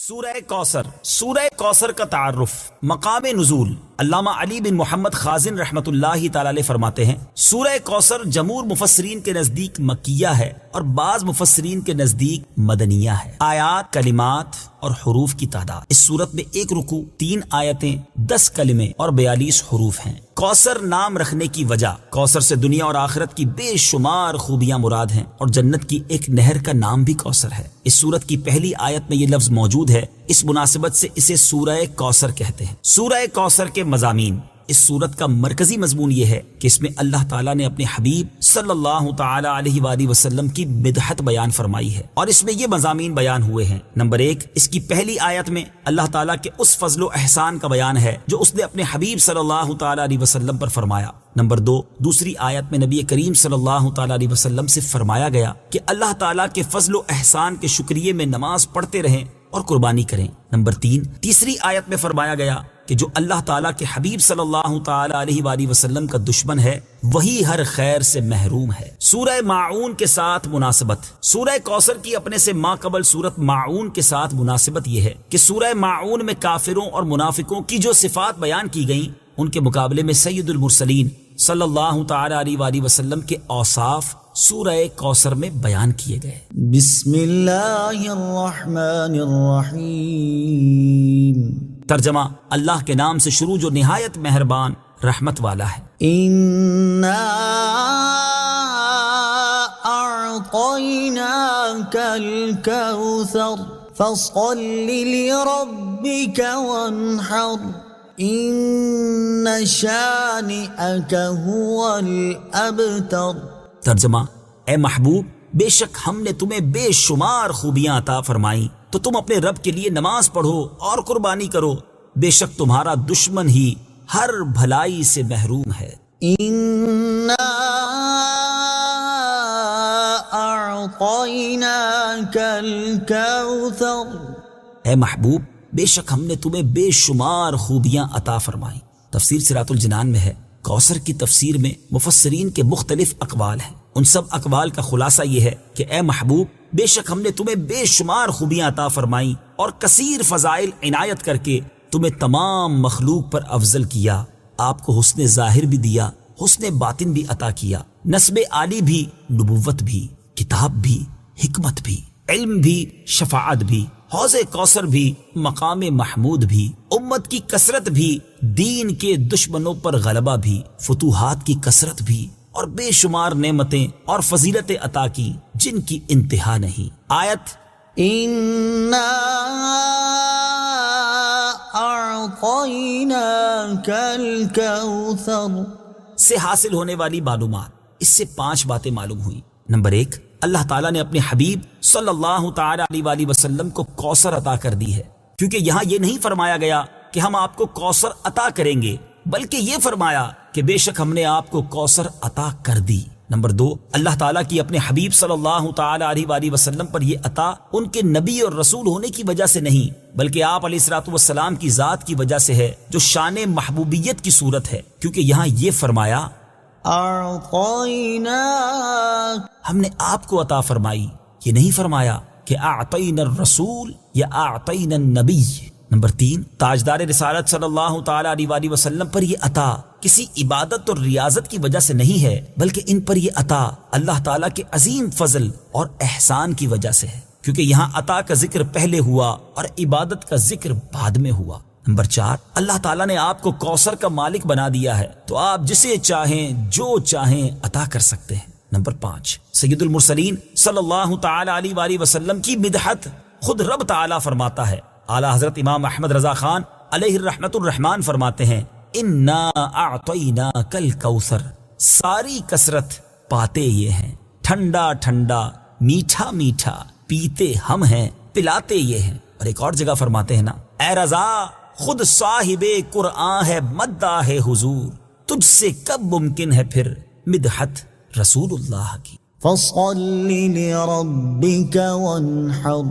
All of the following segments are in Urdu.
سورہ کوثر۔ سورہ کوثر کا تعارف، مقام نزول۔ علامہ علی بن محمد خازن رحمۃ اللہ تعالی علیہ فرماتے ہیں سورہ کوثر جمہور مفسرین کے نزدیک مکیہ ہے اور بعض مفسرین کے نزدیک مدنیہ ہے۔ آیات، کلمات اور حروف کی تعداد، اس سورت میں 1 رکوع، 3 آیتیں، 10 کلمے اور 42 حروف ہیں۔ کوثر نام رکھنے کی وجہ، کوثر سے دنیا اور آخرت کی بے شمار خوبیاں مراد ہیں اور جنت کی ایک نہر کا نام بھی کوثر ہے۔ اس سورت کی پہلی آیت میں یہ لفظ موجود ہے، اس مناسبت سے اسے سورہ کوثر کہتے ہیں۔ سورہ کوثر کے مضامین، اس سورت کا مرکزی مضمون یہ ہے کہ اس میں اللہ تعالیٰ نے اپنے حبیب صلی اللہ تعالی علیہ وآلہ وسلم کی مدحت بیان فرمائی ہے، اور اس میں یہ مضامین بیان ہوئے ہیں۔ نمبر 1، اس کی پہلی آیت میں اللہ تعالیٰ کے اس فضل و احسان کا بیان ہے جو اس نے اپنے حبیب صلی اللہ تعالی علیہ وسلم پر فرمایا۔ نمبر 2، دوسری آیت میں نبی کریم صلی اللہ تعالی علیہ وسلم سے فرمایا گیا کہ اللہ تعالیٰ کے فضل و احسان کے شکریے میں نماز پڑھتے رہیں اور قربانی کریں۔ نمبر 3، تیسری آیت میں فرمایا گیا کہ جو اللہ تعالیٰ کے حبیب صلی اللہ تعالی علیہ وآلہ وسلم کا دشمن ہے وہی ہر خیر سے محروم ہے۔ سورہ ماعون کے ساتھ مناسبت، سورہ کوثر کی اپنے سے ماقبل سورت ماعون کے ساتھ مناسبت یہ ہے کہ سورہ ماعون میں کافروں اور منافقوں کی جو صفات بیان کی گئیں ان کے مقابلے میں سید المرسلین صلی اللہ تعالی علیہ وآلہ وسلم کے اوصاف سورہ کوثر میں بیان کیے گئے۔ بسم اللہ الرحمن الرحیم۔ ترجمہ، اللہ کے نام سے شروع جو نہایت مہربان رحمت والا ہے۔ اِنَّا أَعْطَيْنَاكَ الْكَوْثَرَ فَصَلِّ لِرَبِّكَ وَانْحَرْ إِنَّ شَانِئَكَ هُوَ الْأَبْتَرُ۔ ترجمہ، اے محبوب، بے شک ہم نے تمہیں بے شمار خوبیاں عطا فرمائیں تو تم اپنے رب کے لیے نماز پڑھو اور قربانی کرو، بے شک تمہارا دشمن ہی ہر بھلائی سے محروم ہے۔ اِنَّا أَعْطَيْنَاكَ الْكَوْثَرَ۔ اے محبوب، بے شک ہم نے تمہیں بے شمار خوبیاں عطا فرمائیں۔ تفسیر صراط الجنان میں ہے، کوثر کی تفسیر میں مفسرین کے مختلف اقوال ہیں، ان سب اقوال کا خلاصہ یہ ہے کہ اے محبوب، بے شک ہم نے تمہیں بے شمار خوبیاں عطا فرمائیں اور کثیر فضائل عنایت کر کے تمہیں تمام مخلوق پر افضل کیا، آپ کو حسن ظاہر بھی دیا، حسن باطن بھی عطا کیا، نسب عالی بھی، نبوت بھی، کتاب بھی، حکمت بھی، علم بھی، شفاعت بھی، حوض کوثر بھی، مقام محمود بھی، امت کی کثرت بھی، دین کے دشمنوں پر غلبہ بھی، فتوحات کی کثرت بھی، اور بے شمار نعمتیں اور فضیلتیں عطا کی جن کی انتہا نہیں۔ آیت اِنَّا أَعْطَيْنَاكَ الْكَوْثَرَ سے حاصل ہونے والی معلومات، اس سے 5 باتیں معلوم ہوئی۔ نمبر 1، اللہ تعالیٰ نے اپنے حبیب صلی اللہ تعالی علیہ وآلہ وسلم کو کوثر عطا کر دی ہے، کیونکہ یہاں یہ نہیں فرمایا گیا کہ ہم آپ کو کوثر عطا کریں گے، بلکہ یہ فرمایا کہ بے شک ہم نے آپ کو کوثر عطا کر دی۔ نمبر 2، اللہ تعالیٰ کی اپنے حبیب صلی اللہ تعالی علیہ وآلہ وسلم پر یہ عطا ان کے نبی اور رسول ہونے کی وجہ سے نہیں، بلکہ آپ علیہ الصلوۃ والسلام کی ذات کی وجہ سے ہے، جو شان محبوبیت کی صورت ہے، کیونکہ یہاں یہ فرمایا أَعْطَيْنَاكَ، ہم نے آپ کو عطا فرمائی، یہ نہیں فرمایا کہ اعطینا الرسول یا اعطینا النبی۔ نمبر 3، تاجدار رسالت صلی اللہ تعالی علیہ وآلہ وسلم پر یہ عطا کسی عبادت اور ریاضت کی وجہ سے نہیں ہے، بلکہ ان پر یہ عطا اللہ تعالیٰ کے عظیم فضل اور احسان کی وجہ سے ہے، کیونکہ یہاں عطا کا ذکر پہلے ہوا اور عبادت کا ذکر بعد میں ہوا۔ نمبر 4، اللہ تعالیٰ نے آپ کو کوثر کا مالک بنا دیا ہے تو آپ جسے چاہیں جو چاہیں عطا کر سکتے ہیں۔ نمبر 5، سید المرسلین صلی اللہ تعالی علیہ وآلہ وسلم کی مدحت خود رب تعالیٰ فرماتا ہے۔ اعلیٰ حضرت امام احمد رضا خان علیہ الرحمت الرحمان فرماتے ہیں اِنَّا أَعْطَيْنَاكَ الْكَوْثَرَ، ساری کثرت پاتے یہ ہیں، ٹھنڈا ٹھنڈا، میٹھا میٹھا، پیتے ہم ہیں، پلاتے یہ ہیں۔ اور ایک اور جگہ فرماتے ہیں نا، اے رضا خود صاحب قرآن ہے مداح حضور، تجھ سے کب ممکن ہے پھر مدحت رسول اللہ کی۔ فَصَلِّ لِرَبِّكَ وَانْحَرْ،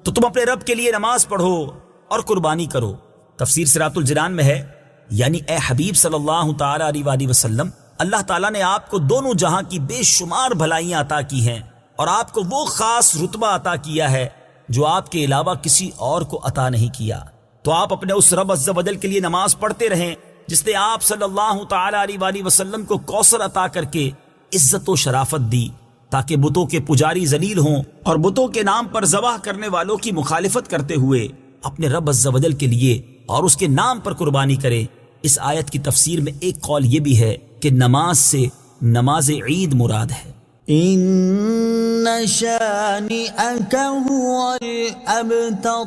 تو تم اپنے رب کے لیے نماز پڑھو اور قربانی کرو۔ تفسیر صراط الجنان میں ہے، یعنی اے حبیب صلی اللہ تعالی علیہ وآلہ وسلم، اللہ تعالیٰ نے آپ کو دونوں جہاں کی بے شمار بھلائیاں عطا کی ہیں اور آپ کو وہ خاص رتبہ عطا کیا ہے جو آپ کے علاوہ کسی اور کو عطا نہیں کیا۔ تو آپ اپنے اس رب عز و جل کے لیے نماز پڑھتے رہیں جس نے آپ صلی اللہ تعالی علیہ وآلہ وسلم کو کوثر عطا کر کے عزت و شرافت دی، تاکہ بتوں کے پجاری ذلیل ہوں اور بتوں کے نام پر ذبح کرنے والوں کی مخالفت کرتے ہوئے اپنے رب عز و جل کے لیے اور اس کے نام پر قربانی کرے۔ اس آیت کی تفسیر میں ایک قول یہ بھی ہے کہ نماز سے نماز عید مراد ہے۔ إن شانئك هو الأبتر،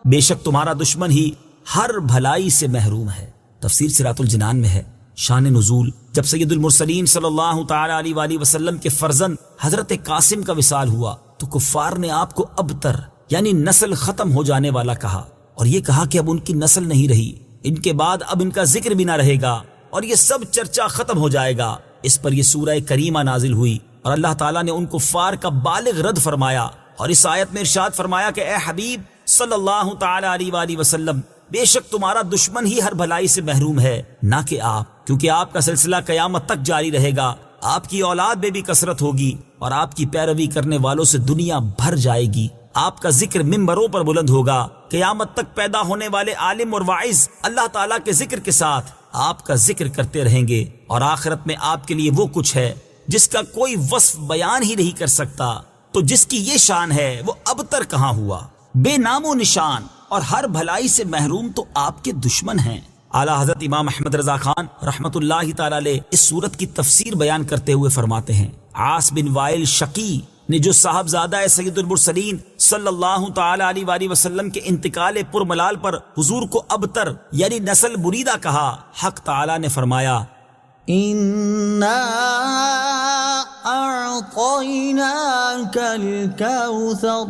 بے شک تمہارا دشمن ہی ہر بھلائی سے محروم ہے۔ تفسیر صراط الجنان میں ہے۔ شان نزول، جب سید المرسلین صلی اللہ تعالی علیہ وآلہ وسلم کے فرزند حضرت قاسم کا وصال ہوا تو کفار نے آپ کو ابتر یعنی نسل ختم ہو جانے والا کہا، اور یہ کہا کہ اب ان کی نسل نہیں رہی، ان کے بعد اب ان کا ذکر بھی نہ رہے گا اور یہ سب چرچا ختم ہو جائے گا۔ اس پر یہ سورہ کریمہ نازل ہوئی اور اللہ تعالیٰ نے ان کفار کا بالغ رد فرمایا، اور اس آیت میں ارشاد فرمایا کہ اے حبیب صلی اللہ تعالی علیہ وآلہ وسلم، بے شک تمہارا دشمن ہی ہر بھلائی سے محروم ہے، نہ کہ آپ، کیونکہ آپ کا سلسلہ قیامت تک جاری رہے گا، آپ کی اولاد میں بھی کثرت ہوگی اور آپ کی پیروی کرنے والوں سے دنیا بھر جائے گی۔ آپ کا ذکر ممبروں پر بلند ہوگا، قیامت تک پیدا ہونے والے عالم اور واعظ اللہ تعالیٰ کے ذکر کے ساتھ آپ کا ذکر کرتے رہیں گے، اور آخرت میں آپ کے لیے وہ کچھ ہے جس کا کوئی وصف بیان ہی نہیں کر سکتا۔ تو جس کی یہ شان ہے وہ ابتر کہاں ہوا، بے نام و نشان اور ہر بھلائی سے محروم تو آپ کے دشمن ہیں۔ اعلیٰ حضرت امام احمد رضا خان رحمۃ اللہ تعالی علیہ اس سورت کی تفسیر بیان کرتے ہوئے فرماتے ہیں، عاص بن وائل شقی نے جو صاحبزادہ سید المرسلین صلی اللہ تعالی علیہ وآلہ وسلم کے انتقال پرملال پر حضور کو ابتر یعنی نسل بریدہ کہا، حق تعالی نے فرمایا إنا أعطيناك الكوثر،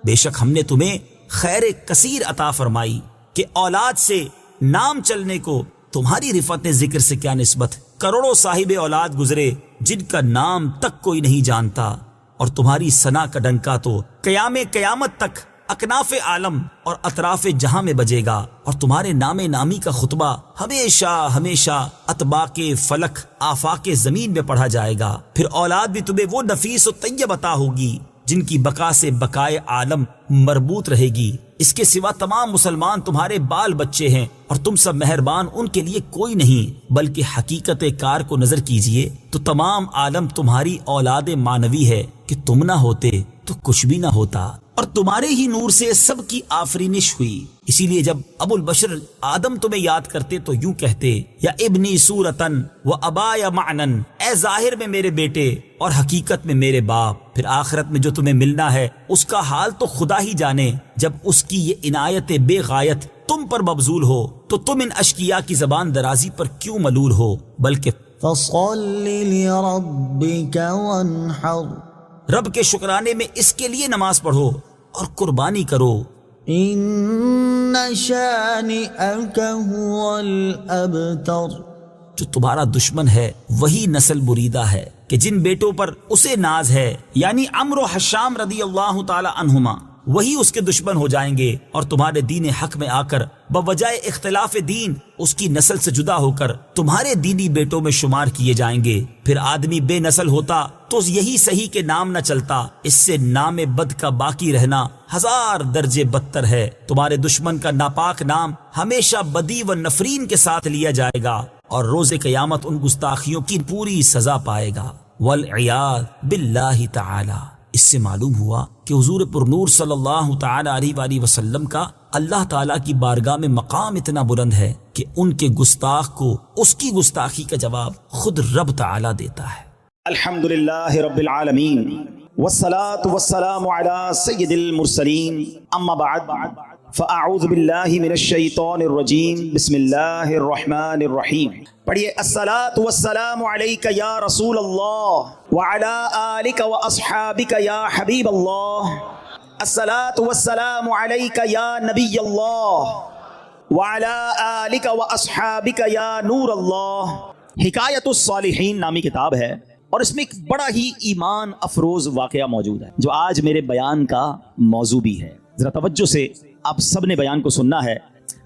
بے شک ہم نے تمہیں خیر کثیر عطا فرمائی، کہ اولاد سے نام چلنے کو تمہاری رفعت ذکر سے کیا نسبت، کروڑوں صاحب اولاد گزرے جن کا نام تک کوئی نہیں جانتا، اور تمہاری ثنا کا ڈنکا تو قیامت تک اکناف عالم اور اطراف جہاں میں بجے گا، اور تمہارے نام نامی کا خطبہ ہمیشہ ہمیشہ اطباق فلک آفاق زمین میں پڑھا جائے گا۔ پھر اولاد بھی تمہیں وہ نفیس و طیب عطا ہوگی جن کی بقا سے بقائے عالم مربوط رہے گی۔ اس کے سوا تمام مسلمان تمہارے بال بچے ہیں، اور تم سب مہربان ان کے لیے کوئی نہیں، بلکہ حقیقت کار کو نظر کیجئے تو تمام عالم تمہاری اولاد مانوی ہے، کہ تم نہ ہوتے تو کچھ بھی نہ ہوتا، اور تمہارے ہی نور سے سب کی آفرینش ہوئی۔ اسی لیے جب ابو البشر آدم تمہیں یاد کرتے تو یوں کہتے، یا ابنی صورتن و ابایا معنن، اے ظاہر میں میرے بیٹے اور حقیقت میں میرے باپ۔ پھر آخرت میں جو تمہیں ملنا ہے اس کا حال تو خدا ہی جانے، جب اس کی یہ عنایت بے غایت تم پر مبذول ہو تو تم ان اشقیاء کی زبان درازی پر کیوں ملول ہو، بلکہ فصل لربك وانحر، رب کے شکرانے میں اس کے لیے نماز پڑھو اور قربانی کرو۔ إن شانئك هو الأبتر، جو تمہارا دشمن ہے وہی نسل بریدہ ہے، کہ جن بیٹوں پر اسے ناز ہے یعنی عمرو و حشام رضی اللہ تعالی عنہما، وہی اس کے دشمن ہو جائیں گے، اور تمہارے دین حق میں آ کر بوجہ اختلاف دین اس کی نسل سے جدا ہو کر تمہارے دینی بیٹوں میں شمار کیے جائیں گے۔ پھر آدمی بے نسل ہوتا تو یہی صحیح کہ نام نہ چلتا، اس سے نام بد کا باقی رہنا 1000 درجے بدتر ہے۔ تمہارے دشمن کا ناپاک نام ہمیشہ بدی و نفرین کے ساتھ لیا جائے گا، اور روز قیامت ان گستاخیوں کی پوری سزا پائے گا، والعیاذ باللہ تعالی۔ اس سے معلوم ہوا کہ حضور پرنور صلی اللہ تعالی علیہ وآلہ وسلم کا اللہ تعالیٰ کی بارگاہ میں مقام اتنا بلند ہے کہ ان کے گستاخ کو اس کی گستاخی کا جواب خود رب تعالیٰ دیتا ہے۔ الحمدللہ رب العالمین، والصلاة والسلام علی سید المرسلین، اما بعد فاعوذ باللہ من الشیطان الرجیم، بسم اللہ الرحمن الرحیم۔ پڑھیے، الصلاة والسلام علیک یا رسول اللہ وعلی آلک واصحابک یا حبیب اللہ، الصلاة والسلام علیک یا نبی اللہ وعلی آلک واصحابک یا نور اللہ۔ حکایت الصالحین نامی کتاب ہے، اور اس میں ایک بڑا ہی ایمان افروز واقعہ موجود ہے جو آج میرے بیان کا موضوع بھی ہے۔ ذرا توجہ سے آپ سب نے بیان کو سننا ہے۔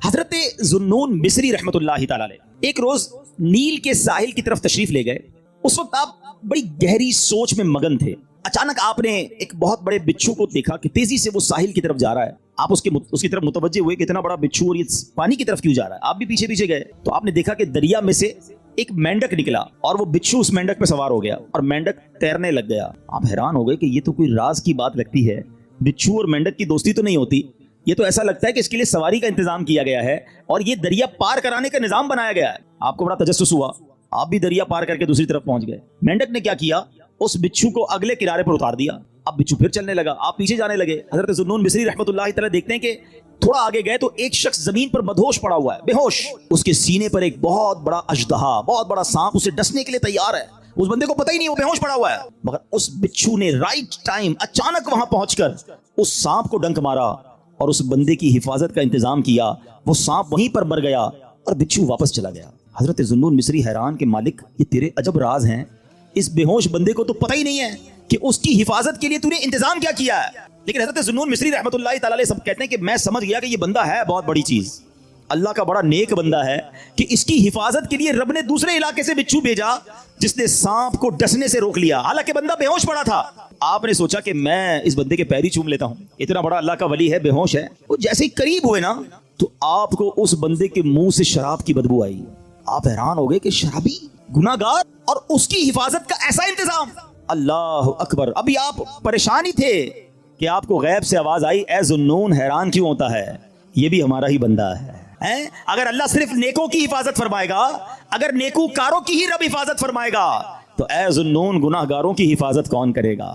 حضرت ذوالنون مصری رحمۃ اللہ تعالی علیہ ایک روز نیل کے ساحل کی طرف تشریف لے گئے۔ اس وقت آپ بڑی گہری سوچ میں مگن تھے، اچانک آپ نے ایک بہت بڑے بچھو کو دیکھا کہ تیزی سے وہ ساحل کی طرف جا رہا ہے. آپ اس کی طرف متوجہ ہوئے کہ اتنا بڑا بچھو اور یہ پانی کی طرف کیوں جا رہا ہے. آپ بھی پیچھے پیچھے گئے تو آپ نے دیکھا کہ دریا میں سے ایک مینڈک نکلا اور وہ بچھو اس مینڈک پہ سوار ہو گیا اور مینڈک تیرنے لگ گیا. آپ حیران ہو گئے کہ یہ تو کوئی راز کی بات لگتی ہے. بچھو اور مینڈک کی دوستی تو نہیں ہوتی. یہ تو ایسا لگتا ہے کہ اس کے لیے سواری کا انتظام کیا گیا ہے اور یہ دریا پار کرانے کا نظام بنایا گیا ہے. آپ کو بڑا تجسس ہوا. آپ بھی دریا پار کر کے دوسری طرف پہنچ گئے. مینڈک نے کیا کیا, اس بچھو کو اگلے کنارے پر اتار دیا. اب بچھو پھر چلنے لگا. آپ پیچھے جانے لگے. حضرت ذوالنون مصری رحمۃ اللہ تعالی دیکھتے ہیں کہ تھوڑا آگے گئے تو ایک شخص زمین پر مدہوش پڑا ہوا ہے, بے ہوش. اس کے سینے پر ایک بہت بڑا اژدہا, بہت بڑا سانپ اسے ڈسنے کے لیے تیار ہے. اس بندے کو پتہ ہی نہیں وہ بے ہوش پڑا ہوا ہے, مگر اس بچھو نے رائٹ ٹائم اچانک وہاں پہنچ کر اس سانپ کو ڈنک مارا اور اس بندے کی حفاظت کا انتظام کیا. وہ سانپ وہیں پر مر گیا اور بچھو واپس چلا گیا. حضرت ذوالنون مصری حیران کہ مالک یہ تیرے عجب راز ہیں. اس بے ہوش بندے کو تو پتہ ہی نہیں ہے کہ اس کی حفاظت کے لیے تو نے انتظام کیا کیا ہے. لیکن حضرت ذوالنون مصری رحمۃ اللہ تعالی علیہ سب کہتے ہیں کہ میں سمجھ گیا کہ یہ بندہ ہے بہت بڑی چیز, اللہ کا بڑا نیک بندہ ہے کہ اس کی حفاظت کے لیے رب نے دوسرے علاقے سے بچھو بھیجا جس نے سانپ کو ڈسنے سے روک لیا, حالانکہ بندہ بے ہوش پڑا تھا. آپ نے سوچا کہ میں اس بندے کے پیر ہی چوم لیتا ہوں, اتنا بڑا اللہ کا ولی ہے, بے ہوش ہے. وہ جیسے ہی قریب ہوئے نا تو آپ کو اس بندے کے منہ سے شراب کی بدبو آئی. آپ حیران ہو گئے کہ شرابی, گناہگار, اور اس کی حفاظت کا ایسا انتظام. اللہ اکبر. ابھی آپ پریشان ہی تھے کہ آپ کو غیب سے آواز آئی, اے ذوالنون حیران کیوں ہوتا ہے, یہ بھی ہمارا ہی بندہ ہے. اگر اللہ صرف نیکوں کی حفاظت فرمائے گا, اگر نیکوکاروں کی ہی رب حفاظت فرمائے گا, تو اے ذوالنون گناہگاروں کی حفاظت کون کرے گا.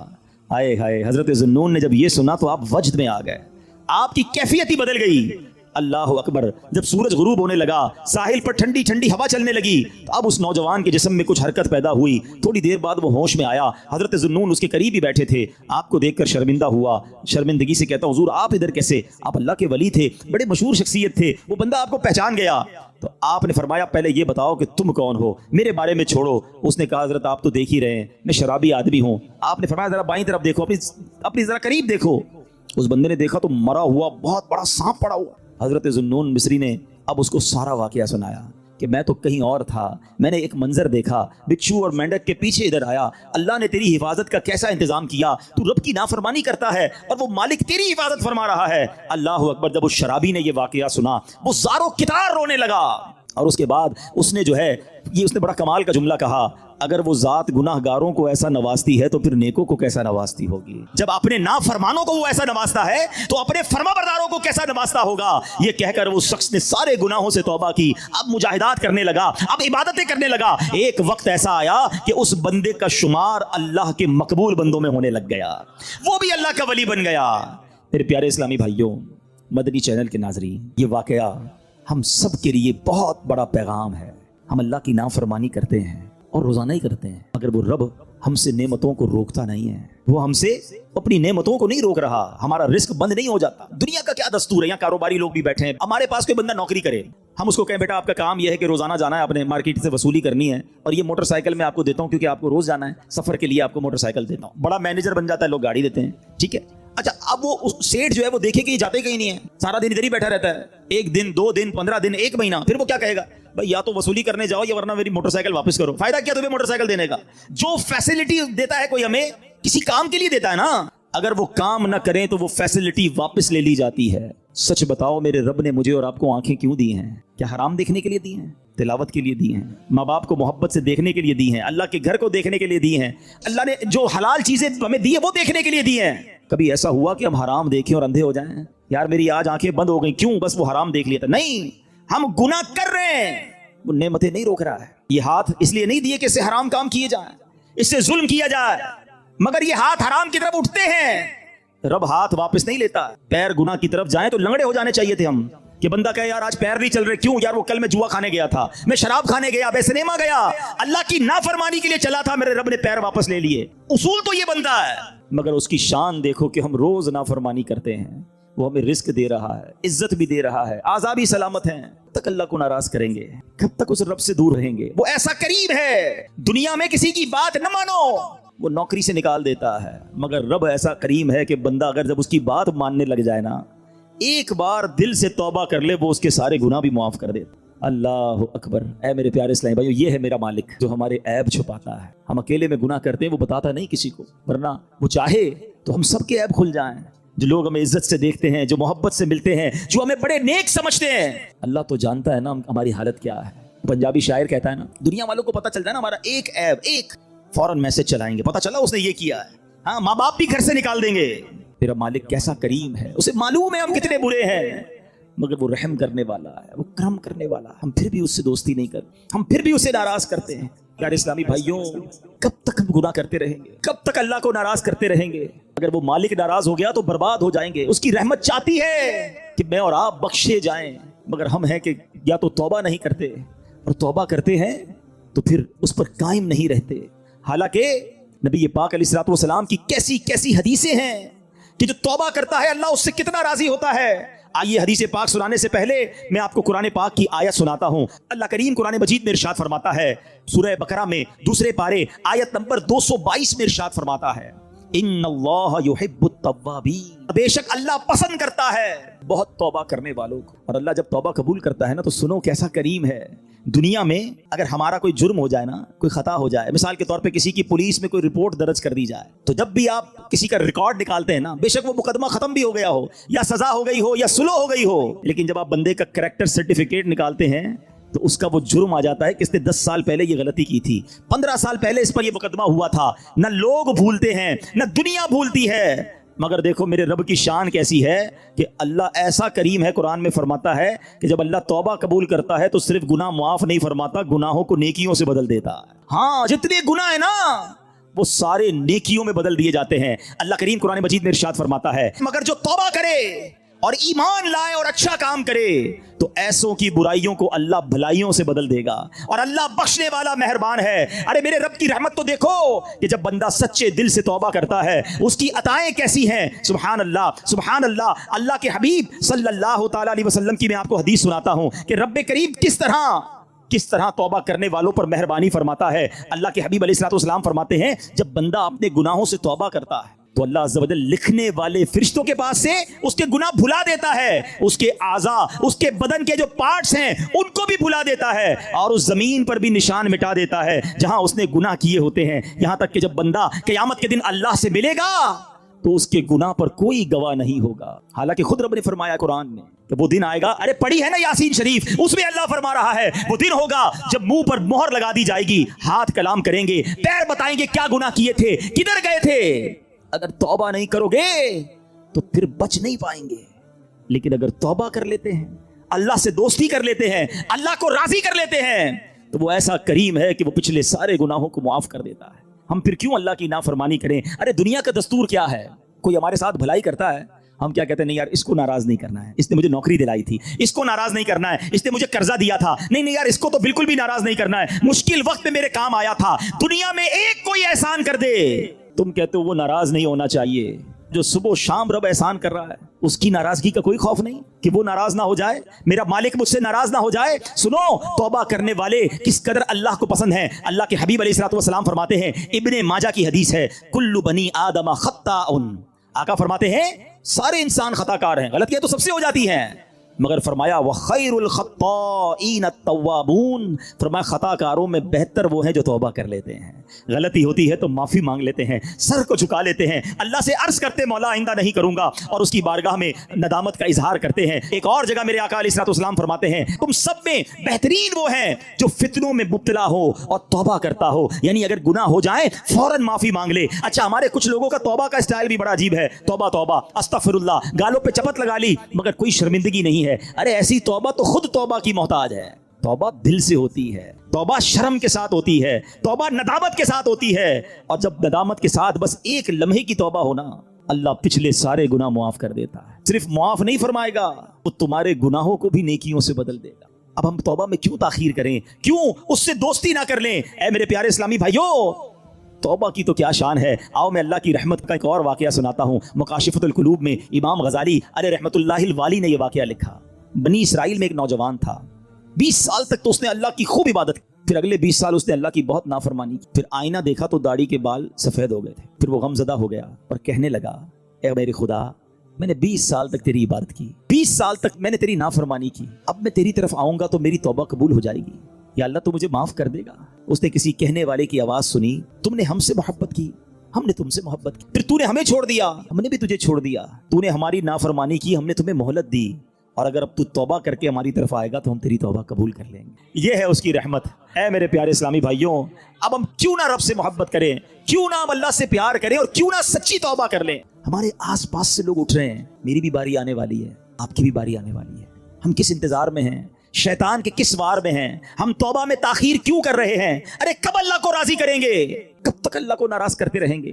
ہائے ہائے. حضرت ذوالنون نے جب یہ سنا تو آپ وجد میں آ گئے, آپ کی کیفیت ہی بدل گئی. اللہ اکبر. جب سورج غروب ہونے لگا, ساحل پر ٹھنڈی ٹھنڈی ہوا چلنے لگی, تو اب اس نوجوان کے جسم میں کچھ حرکت پیدا ہوئی. تھوڑی دیر بعد وہ ہوش میں آیا. حضرت ذوالنون اس کے قریب ہی بیٹھے تھے. آپ کو دیکھ کر شرمندہ ہوا, شرمندگی سے کہتا حضور آپ ادھر کیسے؟ آپ اللہ کے ولی تھے, بڑے مشہور شخصیت تھے. وہ بندہ آپ کو پہچان گیا. تو آپ نے فرمایا پہلے یہ بتاؤ کہ تم کون ہو, میرے بارے میں چھوڑو. اس نے کہا حضرت آپ تو دیکھ ہی رہے ہیں میں شرابی آدمی ہوں. آپ نے فرمایا ذرا بائیں طرف دیکھو, اپنی ذرا قریب دیکھو. اس بندے نے دیکھا تو مرا ہوا بہت بڑا سانپ پڑا ہوا. حضرت ذوالنون مصری نے اب اس کو سارا واقعہ سنایا کہ میں تو کہیں اور تھا, میں نے ایک منظر دیکھا, بچھو اور مینڈک کے پیچھے ادھر آیا, اللہ نے تیری حفاظت کا کیسا انتظام کیا, تو رب کی نافرمانی کرتا ہے اور وہ مالک تیری حفاظت فرما رہا ہے. اللہ اکبر. جب اس شرابی نے یہ واقعہ سنا وہ زارو کتار رونے لگا, اور اس کے بعد اس نے جو ہے اس نے بڑا کمال کا جملہ کہا, اگر وہ ذات گناہ گاروں کو ایسا نوازتی ہے تو پھر نیکوں کو کیسا نوازتی ہوگی. جب اپنے نافرمانوں کو وہ ایسا نوازتا ہے تو اپنے فرما برداروں کو کیسا نوازتا ہوگا. یہ کہہ کر وہ شخص نے سارے گناہوں سے توبہ کی, اب مجاہدات کرنے لگا, اب عبادتیں کرنے لگا. ایک وقت ایسا آیا کہ اس بندے کا شمار اللہ کے مقبول بندوں میں ہونے لگ گیا, وہ بھی اللہ کا ولی بن گیا. میرے پیارے اسلامی بھائیوں, مدنی چینل کے ناظرین, یہ واقعہ ہم سب کے لیے بہت بڑا پیغام ہے. ہم اللہ کی نافرمانی کرتے ہیں اور روزانہ ہی کرتے ہیں, مگر وہ رب ہم سے نعمتوں کو روکتا نہیں ہے. وہ ہم سے اپنی نعمتوں کو نہیں روک رہا. ہمارا رزق بند نہیں ہو جاتا. دنیا کا کیا دستور ہے, یہاں کاروباری لوگ بھی بیٹھے ہیں, ہمارے پاس کوئی بندہ نوکری کرے, ہم اس کو کہیں بیٹا آپ کا کام یہ ہے کہ روزانہ جانا ہے, اپنے مارکیٹ سے وصولی کرنی ہے, اور یہ موٹر سائیکل میں آپ کو دیتا ہوں کیونکہ آپ کو روز جانا ہے, سفر کے لیے آپ کو موٹر سائیکل دیتا ہوں. بڑا مینیجر بن جاتا ہے, لوگ گاڑی دیتے ہیں, ٹھیک ہے. اچھا, اب وہ سیٹ جو ہے وہ دیکھے کہ یہ جاتے کہیں نہیں ہے, سارا دن ادھر ہی بیٹھا رہتا ہے, 1 دن 2 دن 15 دن 1 مہینہ, پھر وہ کیا کہے گا, بھائی یا تو وصولی کرنے جاؤ یا ورنہ میری موٹر سائیکل واپس کرو. فائدہ کیا تمہیں موٹر سائیکل دینے کا؟ جو فیسلٹی دیتا ہے کوئی ہمیں کسی کام کے لیے دیتا ہے نا, اگر وہ کام نہ کریں تو وہ فیسلٹی واپس لے لی جاتی ہے. سچ بتاؤ میرے رب نے مجھے اور آپ کو آنکھیں کیوں دی ہیں؟ کیا حرام دیکھنے کے لیے دی ہیں؟ تلاوت کے لیے دی ہیں. ماں باپ کو محبت سے دیکھنے کے لیے دی ہیں. اللہ کے گھر کو دیکھنے کے لیے دی ہیں. اللہ نے جو حلال چیزیں ہمیں دی ہیں وہ دیکھنے کے لیے دی ہیں. کبھی ایسا ہوا کہ ہم حرام دیکھیں اور اندھے ہو جائیں, یار میری آج آنکھیں بند ہو گئیں, کیوں؟ بس وہ حرام دیکھ لیا تھا. نہیں, ہم گناہ کر رہے ہیں, وہ نعمتیں نہیں روک رہا ہے. یہ ہاتھ اس لیے نہیں دیے کہ اس سے حرام کام کیے جائیں, اس سے ظلم کیا جائے, مگر یہ ہاتھ حرام کی طرف اٹھتے ہیں, رب ہاتھ واپس نہیں لیتا. پیر گناہ کی طرف جائیں تو لنگڑے ہو جانے چاہیے تھے ہم, کہ بندہ کہے یار آج پیر نہیں چل رہے, کیوں؟ یار وہ کل میں جوا کھانے گیا تھا, میں شراب کھانے گیا, میں سنیما گیا, اللہ کی نافرمانی کے لیے چلا تھا, میرے رب نے پیر واپس لے لیے. اصول تو یہ بندہ ہے, مگر اس کی شان دیکھو کہ ہم روز نافرمانی کرتے ہیں. وہ ہمیں رزق دے رہا ہے, عزت بھی دے رہا ہے, آزاد بھی سلامت ہیں. تک اللہ کو ناراض کریں گے, کب تک اس رب سے دور رہیں گے؟ وہ ایسا کریم ہے, دنیا میں کسی کی بات نہ مانو, وہ نوکری سے نکال دیتا ہے, مگر رب ایسا کریم ہے کہ بندہ اگر جب اس کی بات ماننے لگ جائے نا, ایک بار دل سے توبہ کر لے, وہ اس کے سارے گناہ بھی معاف کر دیتا. اللہ اکبر. اے میرے پیارے اسلامی بھائیو، یہ ہے میرا مالک جو ہمارے عیب چھپاتا ہے. ہم اکیلے میں گناہ کرتے ہیں، وہ بتاتا نہیں کسی کو، ورنہ وہ چاہے تو ہم سب کے عیب کھل جائیں. جو لوگ ہمیں عزت سے دیکھتے ہیں، جو محبت سے ملتے ہیں، جو ہمیں بڑے نیک سمجھتے ہیں، اللہ تو جانتا ہے نا ہماری حالت کیا ہے. پنجابی شاعر کہتا ہے نا، دنیا والوں کو پتہ چل جائے نا ہمارا ایک عیب، ایک فوراً میسج چلائیں گے، پتہ چلا اس نے یہ کیا ہے. ہاں، ماں باپ بھی گھر سے نکال دیں گے. میرا مالک کیسا کریم ہے، اسے معلوم ہے ہم کتنے برے ہیں، مگر وہ رحم کرنے والا ہے، وہ کرم کرنے والا ہے. ہم پھر بھی اس سے دوستی نہیں کرتے، ہم پھر بھی اسے ناراض کرتے ہیں. پیارے اسلامی بھائیوں، کب تک ہم گناہ کرتے رہیں گے؟ کب تک اللہ کو ناراض کرتے رہیں گے؟ اگر وہ مالک ناراض ہو گیا تو برباد ہو جائیں گے. اس کی رحمت چاہتی ہے کہ میں اور آپ بخشے جائیں، مگر ہم ہیں کہ یا تو توبہ نہیں کرتے، اور توبہ کرتے ہیں تو پھر اس پر قائم نہیں رہتے. حالانکہ نبی پاک علیہ الصلوۃ والسلام کی کیسی کیسی حدیثیں ہیں کہ جو توبہ کرتا ہے اللہ اس سے کتنا راضی ہوتا ہے. آئیے حدیث پاک سنانے سے پہلے میں آپ کو قرآن پاک کی آیت سناتا ہوں. اللہ کریم قرآن مجید میں ارشاد فرماتا ہے، سورہ بقرہ میں دوسرے پارے آیت نمبر 222 میں ارشاد فرماتا ہے، ان اللہ یحب التوابین، بے شک اللہ پسند کرتا ہے بہت توبہ کرنے والوں کو. اور اللہ جب توبہ قبول کرتا ہے نا تو سنو کیسا کریم ہے. دنیا میں اگر ہمارا کوئی جرم ہو جائے نا، کوئی خطا ہو جائے، مثال کے طور پہ کسی کی پولیس میں کوئی رپورٹ درج کر دی جائے، تو جب بھی آپ کسی کا ریکارڈ نکالتے ہیں نا، بے شک وہ مقدمہ ختم بھی ہو گیا ہو، یا سزا ہو گئی ہو، یا سلو ہو گئی ہو، لیکن جب آپ بندے کا کریکٹر سرٹیفکیٹ نکالتے ہیں تو اس کا وہ جرم آ جاتا ہے کہ اس نے 10 سال پہلے یہ غلطی کی تھی، 15 سال پہلے اس پر یہ مقدمہ ہوا تھا. نہ لوگ بھولتے ہیں، نہ دنیا بھولتی ہے. مگر دیکھو میرے رب کی شان کیسی ہے کہ اللہ ایسا کریم ہے. قرآن میں فرماتا ہے کہ جب اللہ توبہ قبول کرتا ہے تو صرف گناہ معاف نہیں فرماتا، گناہوں کو نیکیوں سے بدل دیتا ہے. ہاں، جتنے گناہ ہیں نا وہ سارے نیکیوں میں بدل دیے جاتے ہیں. اللہ کریم قرآن مجید میں ارشاد فرماتا ہے، مگر جو توبہ کرے اور ایمان لائے اور اچھا کام کرے تو ایسوں کی برائیوں کو اللہ بھلائیوں سے بدل دے گا، اور اللہ بخشنے والا مہربان ہے. ارے میرے رب کی رحمت تو دیکھو کہ جب بندہ سچے دل سے توبہ کرتا ہے اس کی عطائیں کیسی ہیں. سبحان اللہ، سبحان اللہ. اللہ کے حبیب صلی اللہ تعالی علیہ وسلم کی میں آپ کو حدیث سناتا ہوں کہ رب کریم کس طرح توبہ کرنے والوں پر مہربانی فرماتا ہے. اللہ کے حبیب علیہ الصلوۃ والسلام فرماتے ہیں، جب بندہ اپنے گناہوں سے توبہ کرتا ہے تو اللہ عز و جل لکھنے والے فرشتوں کے پاس سے اس کے گناہ بھلا دیتا ہے، اس کے اعضاء، اس کے بدن کے جو پارٹس ہیں ان کو بھی بھلا دیتا ہے، اور اس زمین پر بھی نشان مٹا دیتا ہے جہاں اس نے گناہ کیے ہوتے ہیں. یہاں تک کہ جب بندہ قیامت کے دن اللہ سے ملے گا تو اس کے گناہ پر کوئی گواہ نہیں ہوگا. حالانکہ خود رب نے فرمایا قرآن میں کہ وہ دن آئے گا، ارے پڑھی ہے نا یاسین شریف، اس میں اللہ فرما رہا ہے وہ دن ہوگا جب منہ پر مہر لگا دی جائے گی، ہاتھ کلام کریں گے، پیر بتائیں گے کیا گناہ کیے تھے، کدھر گئے تھے. اگر توبہ نہیں کرو گے تو پھر بچ نہیں پائیں گے. لیکن اگر توبہ کر لیتے ہیں، اللہ سے دوستی کر لیتے ہیں، اللہ کو راضی کر لیتے ہیں، تو وہ ایسا کریم ہے کہ وہ پچھلے سارے گناہوں کو معاف کر دیتا ہے. ہم پھر کیوں اللہ کی نافرمانی کریں؟ ارے دنیا کا دستور کیا ہے، کوئی ہمارے ساتھ بھلائی کرتا ہے، ہم کیا کہتے ہیں، نہیں یار اس کو ناراض نہیں کرنا ہے، اس نے مجھے نوکری دلائی تھی، اس کو ناراض نہیں کرنا ہے، اس نے مجھے قرضہ دیا تھا، نہیں یار اس کو تو بالکل بھی ناراض نہیں کرنا ہے، مشکل وقت میں میرے کام آیا تھا. دنیا میں ایک کوئی احسان کر دے، تم کہتے ہو وہ ناراض نہیں ہونا چاہیے. جو صبح و شام رب احسان کر رہا ہے اس کی ناراضگی کا کوئی خوف نہیں کہ وہ ناراض نہ ہو جائے، میرا مالک مجھ سے ناراض نہ ہو جائے. سنو توبہ کرنے والے کس قدر اللہ کو پسند ہیں. اللہ کے حبیب علیہ الصلوۃ والسلام فرماتے ہیں، ابن ماجہ کی حدیث ہے، کل بنی آدم خطاء. آقا فرماتے ہیں سارے انسان خطا کار ہیں، غلطیاں تو سب سے ہو جاتی ہیں، مگر فرمایا وخیر الخطائین التوابون، فرمایا خطا کاروں میں بہتر وہ ہیں جو توبہ کر لیتے ہیں. غلطی ہوتی ہے تو معافی مانگ لیتے ہیں، سر کو جھکا لیتے ہیں، اللہ سے عرض کرتے مولا آئندہ نہیں کروں گا، اور اس کی بارگاہ میں ندامت کا اظہار کرتے ہیں. ایک اور جگہ میرے آقا علیہ الصلوۃ والسلام فرماتے ہیں، تم سب میں بہترین وہ ہیں جو فتنوں میں مبتلا ہو اور توبہ کرتا ہو. یعنی اگر گناہ ہو جائے فوراً معافی مانگ لے. اچھا ہمارے کچھ لوگوں کا توبہ کا اسٹائل بھی بڑا عجیب ہے، توبہ توبہ استغفر اللہ، گالوں پہ چپت لگا لی مگر کوئی شرمندگی نہیں ہے. ارے ایسی توبہ تو خود توبہ کی محتاج ہے. توبہ دل سے ہوتی ہے، توبہ شرم کے ساتھ ہوتی ہے، توبہ ندامت کے ساتھ ہوتی ہے. اور جب ندامت کے ساتھ بس ایک لمحے کی توبہ ہونا، اللہ پچھلے سارے گناہ معاف کر دیتا ہے. صرف معاف نہیں فرمائے گا، وہ تمہارے گناہوں کو بھی نیکیوں سے بدل دے گا. اب ہم توبہ میں کیوں تاخیر کریں، کیوں اس سے دوستی نہ کر لیں؟ اے میرے پیارے اسلامی بھائیوں، توبہ کی تو کیا شان ہے. آؤ میں اللہ کی رحمت کا ایک اور واقعہ سناتا ہوں. مکاشفۃ القلوب میں امام غزالی علیہ رحمت اللہ الوالی نے یہ واقعہ لکھا. بنی اسرائیل میں ایک نوجوان تھا، 20 سال تک تو اس نے اللہ کی خوب عبادت کی، پھر اگلے 20 سال اس نے اللہ کی بہت نافرمانی کی. پھر آئینہ دیکھا تو داڑھی کے بال سفید ہو گئے تھے. پھر وہ غم زدہ ہو گیا اور کہنے لگا، اے میرے خدا میں نے 20 سال تک تیری عبادت کی، 20 سال تک میں نے تیری نافرمانی کی، اب میں تیری طرف آؤں گا تو میری توبہ قبول ہو جائے گی، یا اللہ تو مجھے معاف کر دے گا۔ اس نے کسی کہنے والے کی آواز سنی، تم نے ہم سے محبت کی، ہم نے تم سے محبت کی، پھر تو نے ہمیں چھوڑ دیا، ہم نے بھی تجھے چھوڑ دیا، تو نے ہماری نافرمانی کی، ہم نے تمہیں مہلت دی، اور اگر اب تو توبہ کر کے ہماری طرف آئے گا تو ہم تیری توبہ قبول کر لیں گے۔ یہ ہے اس کی رحمت۔ اے میرے پیارے اسلامی بھائیوں، اب ہم کیوں نہ رب سے محبت کریں، کیوں نہ ہم اللہ سے پیار کریں، اور کیوں نہ سچی توبہ کر لیں۔ ہمارے آس پاس سے لوگ اٹھ رہے ہیں، میری بھی باری آنے والی ہے، آپ کی بھی باری آنے والی ہے، ہم کس انتظار میں ہیں، شیطان کے کس وار میں ہیں، ہم توبہ میں تاخیر کیوں کر رہے ہیں؟ ارے کب اللہ کو راضی کریں گے؟ کب تک اللہ کو ناراض کرتے رہیں گے؟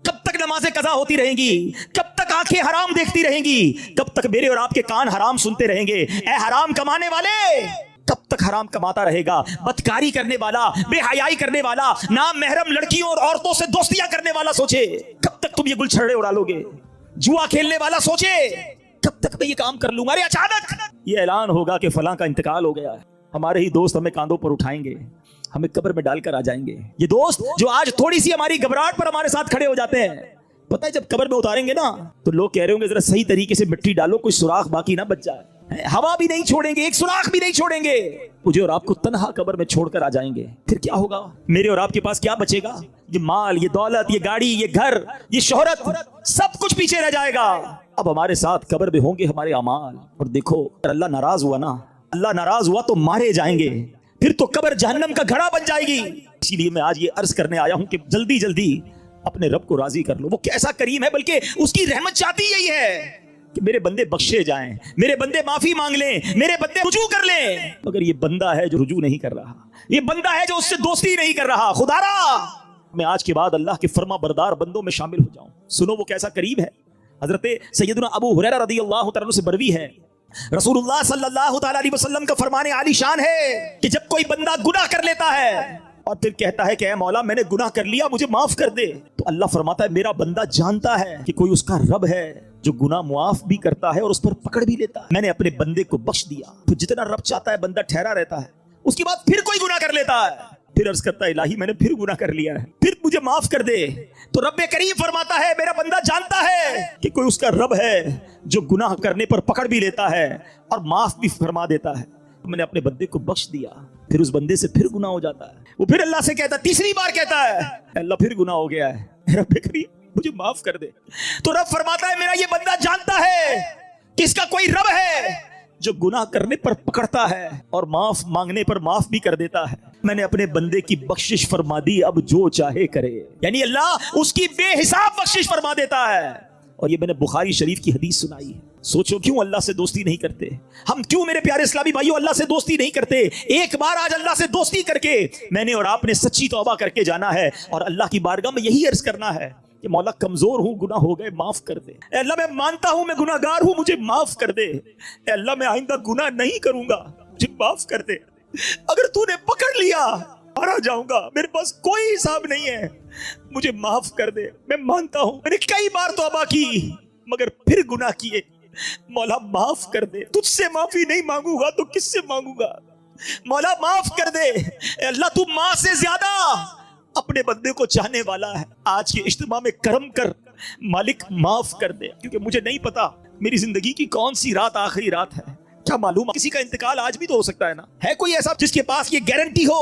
کب تک نمازیں قضا ہوتی رہیں گی؟ کب تک آنکھیں حرام دیکھتی رہیں گی؟ کب تک میرے اور آپ کے کان حرام سنتے رہیں گے؟ اے حرام کمانے والے، کب تک حرام کماتا رہے گا؟ بدکاری کرنے والا، بے حیائی کرنے والا، نام محرم لڑکیوں اور عورتوں سے دوستیاں کرنے والا سوچے کب تک تم یہ گل چھڑے اڑا لو گے؟ جوا کھیلنے والا سوچے کب تک میں یہ کام کر لوں گا؟ ارے اچانک یہ اعلان ہوگا کہ فلاں کا انتقال ہو گیا ہے، ہمارے ہی دوست ہمیں کاندھوں پر اٹھائیں گے، ہمیں قبر میں ڈال کر آ جائیں گے۔ یہ دوست جو آج تھوڑی سی ہماری گھبراہٹ پر ہمارے ساتھ کھڑے ہو جاتے ہیں، پتہ ہے جب قبر میں اتاریں گے نا تو لوگ کہہ رہے ہوں گے ذرا صحیح طریقے سے مٹی ڈالو، کوئی سوراخ باقی نہ بچ جائے، ہوا بھی نہیں چھوڑیں گے، ایک سوراخ بھی نہیں چھوڑیں گے، مجھے اور آپ کو تنہا قبر میں چھوڑ کر آ جائیں گے۔ پھر کیا ہوگا؟ میرے اور آپ کے پاس کیا بچے گا؟ یہ مال، یہ دولت، یہ گاڑی، یہ گھر، یہ شہرت، سب کچھ پیچھے رہ جائے گا۔ اب ہمارے ساتھ قبر میں ہوں گے ہمارے اعمال، اور دیکھو اگر اللہ ناراض ہوا نا، اللہ ناراض ہوا تو مارے جائیں گے، پھر تو قبر جہنم کا گھڑا بن جائے گی۔ اسی لیے میں آج یہ عرض کرنے آیا ہوں کہ جلدی جلدی اپنے رب کو راضی کر لو، وہ کیسا کریم ہے، بلکہ اس کی رحمت چاہتی یہی ہے کہ میرے بندے بخشے جائیں، میرے بندے معافی مانگ لیں، میرے بندے رجوع کر لیں۔ مگر یہ بندہ ہے جو رجوع نہیں کر رہا، یہ بندہ ہے جو اس سے دوستی نہیں کر رہا۔ خدا را میں آج کے بعد اللہ کے فرما بردار بندوں میں شامل ہو جاؤں۔ سنو وہ کیسا کریم ہے۔ حضرت سیدنا ابو ہریرہ رضی اللہ تعالیٰ عنہ سے بروی ہے، رسول اللہ صلی اللہ تعالیٰ علیہ وسلم کا فرمان عالی شان ہے کہ جب کوئی بندہ گناہ کر لیتا ہے اور پھر کہتا ہے کہ اے مولا میں نے گناہ کر لیا، مجھے معاف کر دے، تو اللہ فرماتا ہے میرا بندہ جانتا ہے کہ کوئی اس کا رب ہے جو گناہ معاف بھی کرتا ہے اور اس پر پکڑ بھی لیتا ہے۔ میں نے اپنے بندے کو بخش دیا، تو جتنا رب چاہتا ہے بندہ ٹھہرا رہتا ہے، اس کے بعد پھر کوئی گناہ کر لیتا ہے، پھر عرض کرتا ہے الہی میں نے پھر گناہ کر لیا ہے، پھر مجھے معاف کر دے۔ تو رب کریم فرماتا ہے میرا بندہ جانتا ہے کہ کوئی اس کا رب ہے جو گناہ کرنے پر پکڑ بھی لیتا ہے اور معاف بھی فرما دیتا ہے۔ میں نے اپنے بندے کو بخش دیا، پھر اس بندے سے پھر گناہ ہو جاتا ہے، وہ پھر اللہ سے کہتا ہے، تیسری بار کہتا ہے اے اللہ پھر گناہ ہو گیا ہے، رب کریم مجھے معاف کر دے۔ تو رب فرماتا ہے میرا یہ بندہ جانتا ہے کہ اس کا کوئی رب ہے جو گناہ کرنے پر پکڑتا ہے اور معاف مانگنے پر معاف بھی کر دیتا ہے۔ میں نے اپنے بندے کی بخشش فرما دی، اب جو چاہے کرے، یعنی اللہ اس کی بے حساب بخشش فرما دیتا ہے۔ اور یہ میں نے بخاری شریف کی حدیث سنائی ہے۔ سوچو کیوں اللہ سے دوستی نہیں کرتے ہم، کیوں میرے پیارے اسلامی بھائیوں اللہ سے دوستی نہیں کرتے؟ ایک بار آج اللہ سے دوستی کر کے میں نے اور آپ نے سچی توبہ کر کے جانا ہے اور اللہ کی بارگاہ میں یہی عرض کرنا ہے کہ مولا کمزور ہوں، گناہ ہو گئے، معاف کر دے۔ اے اللہ میں مانتا ہوں میں گناہ گار ہوں، مجھے معاف کر دے۔ اے اللہ میں آئندہ گناہ نہیں کروں گا، مجھے معاف کر دے۔ اگر تو نے پکڑ لیا مارا جاؤں گا، میرے پاس کوئی حساب نہیں ہے، مجھے معاف کر دے۔ میں مانتا ہوں میں نے کئی بار توبہ کی مگر پھر گناہ کیے، مولا معاف کر دے۔ تجھ سے معافی نہیں مانگوں گا تو کس سے مانگوں گا؟ مولا معاف کر دے۔ اے اللہ تو ماں سے زیادہ اپنے بندے کو چاہنے والا ہے۔ آج کے اجتماع میں کرم کر مالک، معاف کر دے، کیونکہ مجھے نہیں پتا میری زندگی کی کون سی رات آخری رات ہے، کیا معلوم کسی کا انتقال آج بھی تو ہو سکتا ہے نا۔ ہے کوئی ایسا جس کے پاس یہ گارنٹی ہو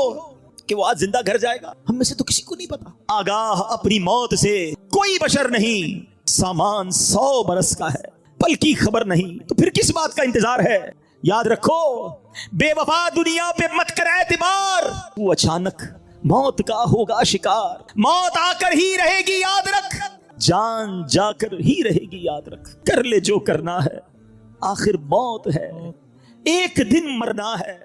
کہ وہ آج زندہ گھر جائے گا؟ ہم میں سے تو کسی کو نہیں پتا۔ آگاہ اپنی موت سے کوئی بشر نہیں، سامان 100 برس کا ہے، پل کی خبر نہیں، تو پھر کس بات کا انتظار ہے؟ یاد رکھو بے وفا دنیا پہ مت کر اعتبار، وہ اچانک موت کا ہوگا شکار۔ موت آ کر ہی رہے گی یاد رکھ، جان جا کر ہی رہے گی یاد رکھ۔ کر لے جو کرنا ہے، آخر موت ہے، ایک دن مرنا ہے۔